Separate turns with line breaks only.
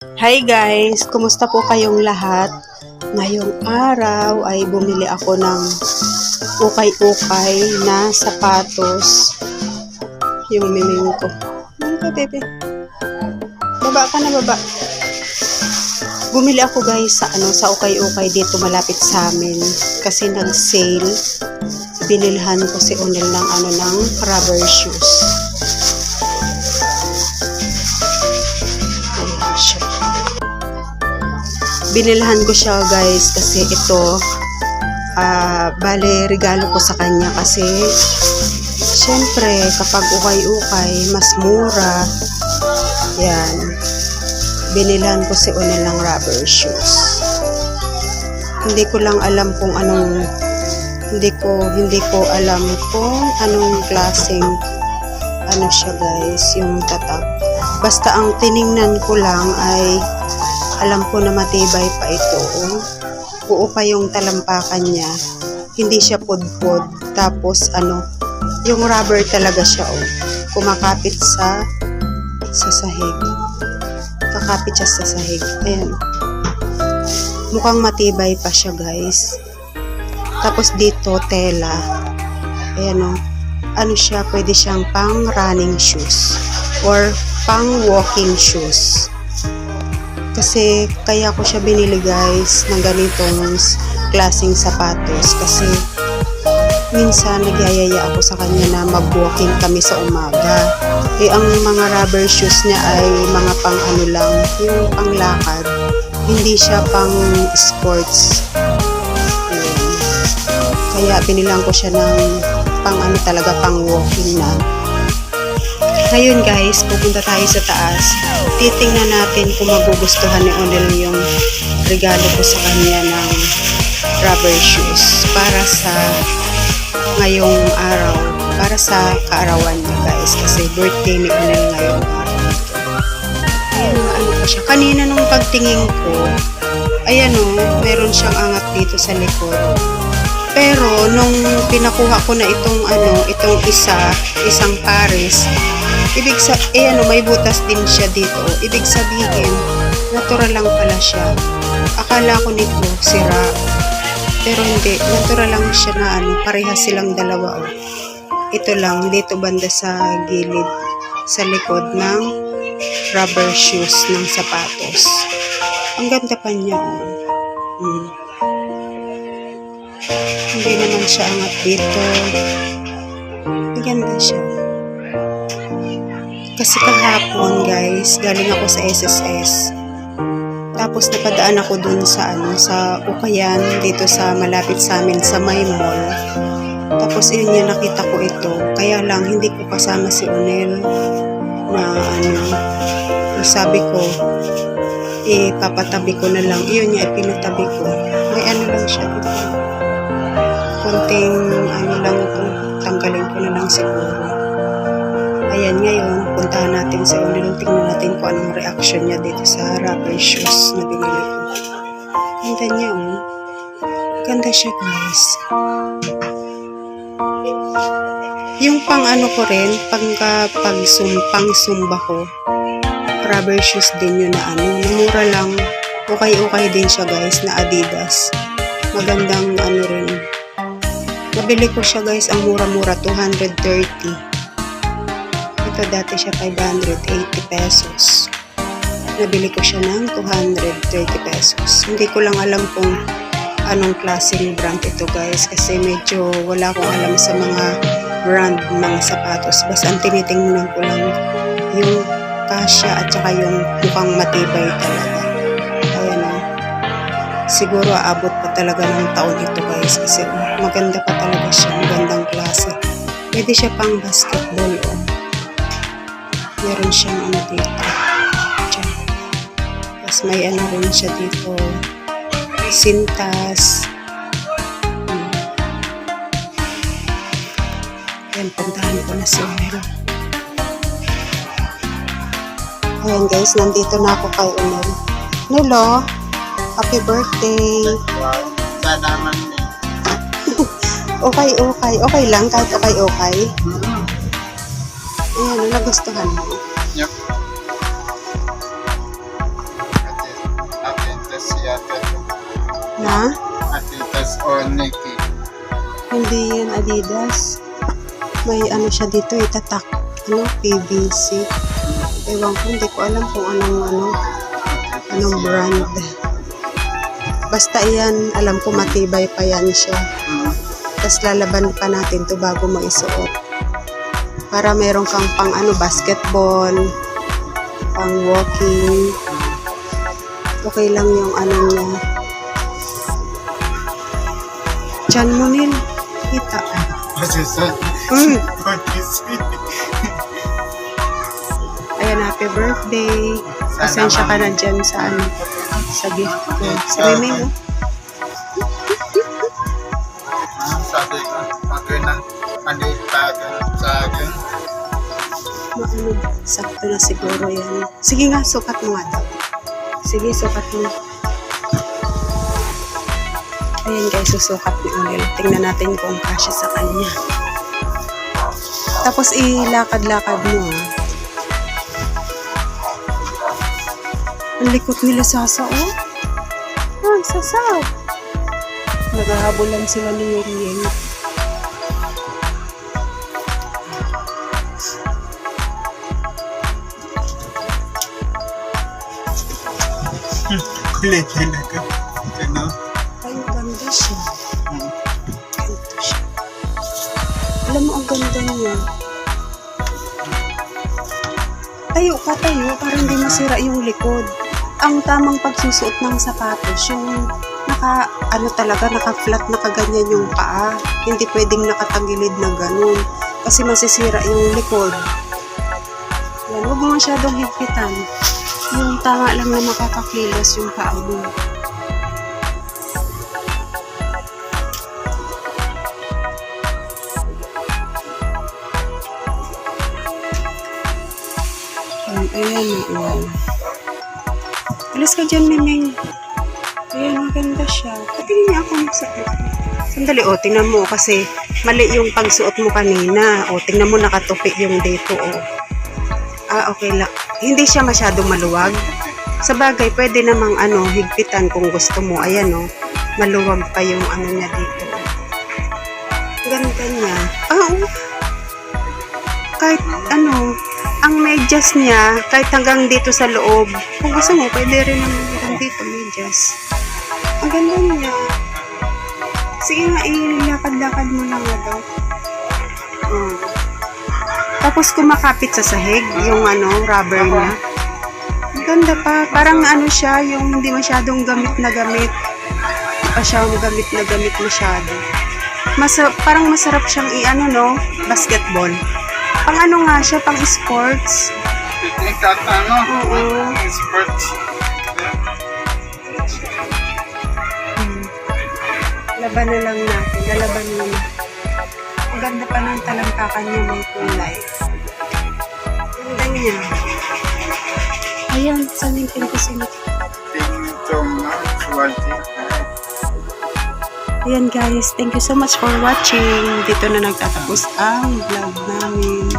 Hi guys! Kumusta po kayong lahat? Ngayong araw ay bumili ako ng ukay-ukay na sapatos. Yung miming ko. Ano ka, bebe? Baba ka na, baba. Bumili ako guys sa ukay-ukay dito malapit sa amin. Kasi nag-sale. Binilhan ko si Onel ng rubber shoes. Binilhan ko siya guys kasi ito bale regalo ko sa kanya kasi syempre kapag ukay-ukay mas mura. Yan, binilhan ko si Onel ng rubber shoes. Hindi ko lang alam kung anong hindi ko alam kung anong klaseng siya guys, yung tatak. Basta ang tiningnan ko lang ay alam ko na matibay pa ito. Buo pa yung talampakan niya. Hindi siya pudpud. Tapos yung rubber talaga siya kumakapit sa sahig. Kakapit siya sa sahig. Ayan. Mukhang matibay pa siya guys. Tapos dito tela. Ayan siya, pwede siyang pang running shoes or pang walking shoes. Kasi kaya ko siya binili guys ng ganitong klaseng sapatos kasi minsan nagyayaya ako sa kanya na mag-walking kami sa umaga. Ang mga rubber shoes niya ay mga pang lang, yung panglakad. Hindi siya pang sports. Kaya binilang ko siya ng talaga pang walking na. Ngayon guys, pupunta tayo sa taas. Titingnan natin kung magugustuhan ni Onel yung regalo ko sa kanya ng rubber shoes para sa ngayong araw, para sa kaarawan niya guys, kasi birthday ni Onel ngayong araw. Ayan, pa siya. Kanina nung pagtingin ko, ayan meron siyang angat dito sa likod. Pero nung pinakuha ko na itong isang pares, may butas din siya dito. Ibig sabihin, natural lang pala siya. Akala ko nito sira. Pero hindi, natural lang siya na parehas silang dalawa. Ito lang, dito banda sa gilid, sa likod ng rubber shoes ng sapatos. Ang ganda pa niya. Hindi naman siya angat dito. Ang ganda siya. Kasi kahapon guys, galing ako sa SSS. Tapos napadaan ako dun sa Ukayan, dito sa malapit sa amin sa may mall. Tapos yun yung nakita ko ito. Kaya lang hindi ko kasama si Onel na sabi ko papatabi ko na lang. Iyon yung pinatabi ko. May lang siya dito. Konting lang ito. Tanggalin ko na lang siguro. Ayan, ngayon, puntahan natin sa Onel. Tingnan natin kung anong reaction niya dito sa rubber shoes na binili ko. Ganda niya, Ganda siya, guys. Yung pang ko rin, pang sumba ko, rubber shoes din yun na mura lang. Okay din siya, guys, na Adidas. Magandang rin. Nabili ko siya, guys, ang mura-mura, 230. Ito dati siya 580 pesos. Nabili ko siya ng 230 pesos. Hindi ko lang alam kung anong klaseng brand ito guys. Kasi medyo wala akong alam sa mga brand ng sapatos. Basta ang tinitingnan ko lang yung kasya at saka yung mukhang matibay talaga. Ayan siguro aabot pa talaga ng taon ito guys. Kasi maganda pa talaga siya. Magandang klase. Pwede siya pang basketball meron siyang dito. Tapos may rin siya dito. Sintas. Ayan, puntahan ko na si Onel. Ayan guys, nandito na ako kay Onel. Nilo, happy birthday.
Salamat.
Okay lang, kahit okay. Ayan, nagustuhan mo.
Yep. yata.
Na?
Adidas o Nike.
Hindi yan Adidas. May ano siya dito, itatak. Ano? PVC. Ewan ko, hindi ko alam kung anong brand. Basta yan, alam ko matibay pa yan siya. Tapos lalaban pa natin to bago mo isuot. Para meron kang pang basketball, pang walking. Okay lang yung niya. Tiyan mo nil. Kita. Ayan, happy birthday. Pasensya ka na dyan sa sa gift ko. Sa Mimi mo.
Sabi ko, okay na. Manitagan sa akin.
Sakto na siguro yan. Sige nga, sukat mo nga daw. Sige, sukat mo. Ayan guys, susukat ni Unil. Tingnan natin kung kasya sa kanya. Tapos ilakad-lakad mo. Ang likot nila Sasa, oh. Sasa. Naghahabulan sila ni Yuriel.
Kulit talaga. Ano?
Ay, ganda siya. Ganda siya. Alam mo, ang ganda niya. Tayo ka, tayo, para hindi masira yung likod. Ang tamang pagsusuot ng sapatos, yung naka-flat, nakaganyan yung paa. Hindi pwedeng nakatagilid na ganun. Kasi masisira yung likod. Yan, huwag mo masyadong higpitan. Yung tama lang na makakakilos yung paa mo. Ayan. Alis ka dyan, Miming. Ayan, maganda siya. Patingin niya ako sa sandali, tingnan mo kasi mali yung pagsuot mo kanina. Tingnan mo nakatupi yung dito, okay lang. Hindi siya masyadong maluwag. Sa bagay, pwede namang higpitan kung gusto mo. Ayan, maluwag pa yung niya dito. Ganda niya. Kahit ang medyas niya, kahit hanggang dito sa loob. Kung gusto mo, pwede rin hanggang dito medyas. Ang ganda niya. Sige nga, ilakad-lakad mo lang nga daw. Tapos kumakapit sa sahig, yung rubber niya. Ang ganda pa. Parang siya, yung hindi masyadong gamit na gamit. Hindi pa siya gamit na gamit masyado. Parang masarap siyang basketball. Pang nga siya, pang sports.
Picnic at
Oo.
sports.
Laban na lang natin. Lalaban mo na. Ang ganda pa ng talampakan niya, may kulay. Ganda niya. Ayan, salipin ko sila. Ayan guys, thank you so much for watching. Dito na nagtatapos ang vlog namin.